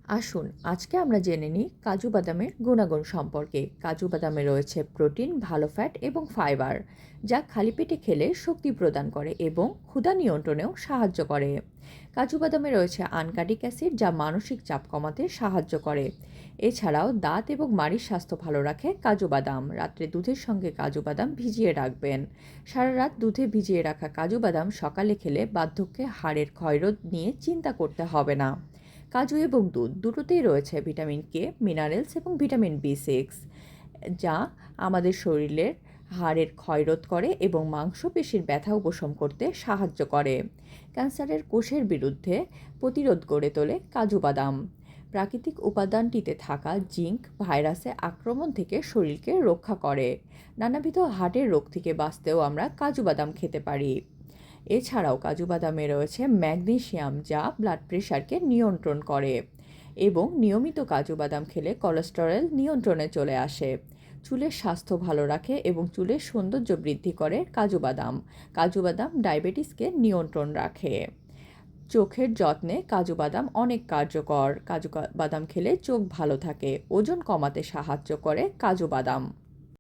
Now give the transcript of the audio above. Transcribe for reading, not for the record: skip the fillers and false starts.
আসুন আজকে আমরা জেনে নিই কাজু বাদামের গুণাগুণ সম্পর্কে। কাজু বাদামে রয়েছে প্রোটিন, ভালো ফ্যাট এবং ফাইবার, যা খালি পেটে খেলে শক্তি প্রদান করে এবং ক্ষুধা নিয়ন্ত্রণেও সাহায্য করে। কাজু বাদামে রয়েছে আনকাটিক অ্যাসিড, যা মানসিক চাপ কমাতে সাহায্য করে। এছাড়াও দাঁত এবং মাড়ির স্বাস্থ্য ভালো রাখে কাজু বাদাম। রাত্রে দুধের সঙ্গে কাজু বাদাম ভিজিয়ে রাখবেন। সারা রাত দুধে ভিজিয়ে রাখা কাজু বাদাম সকালে খেলে বার্ধক্যে হাড়ের ক্ষয়রোধ নিয়ে চিন্তা করতে হবে না। কাজু এবং দুধ দুটোতেই রয়েছে ভিটামিন কে, মিনারেলস এবং ভিটামিন বি6, যা আমাদের শরীরের হাড়ের ক্ষয়রোধ করে এবং মাংসপেশির ব্যথা উপশম করতে সাহায্য করে। ক্যান্সারের কোষের বিরুদ্ধে প্রতিরোধ গড়ে তোলে কাজু বাদাম। প্রাকৃতিক উপাদানটিতে থাকা জিঙ্ক ভাইরাসে আক্রমণ থেকে শরীরকে রক্ষা করে। নানাবিধ হার্টের রোগ থেকে বাঁচতেও আমরা কাজু বাদাম খেতে পারি। এছাড়াও কাজু বাদামে রয়েছে ম্যাগনেসিয়াম, যা ব্লাড প্রেশারকে নিয়ন্ত্রণ করে এবং নিয়মিত কাজু বাদাম খেলে কোলেস্টেরল নিয়ন্ত্রণে চলে আসে। চুলের স্বাস্থ্য ভালো রাখে এবং চুলের সৌন্দর্য বৃদ্ধি করে কাজু বাদাম। কাজু বাদাম ডায়াবেটিসকে নিয়ন্ত্রণ রাখে। চোখের যত্নে কাজু বাদাম অনেক কার্যকর। কাজু বাদাম খেলে চোখ ভালো থাকে। ওজন কমাতে সাহায্য করে কাজু বাদাম।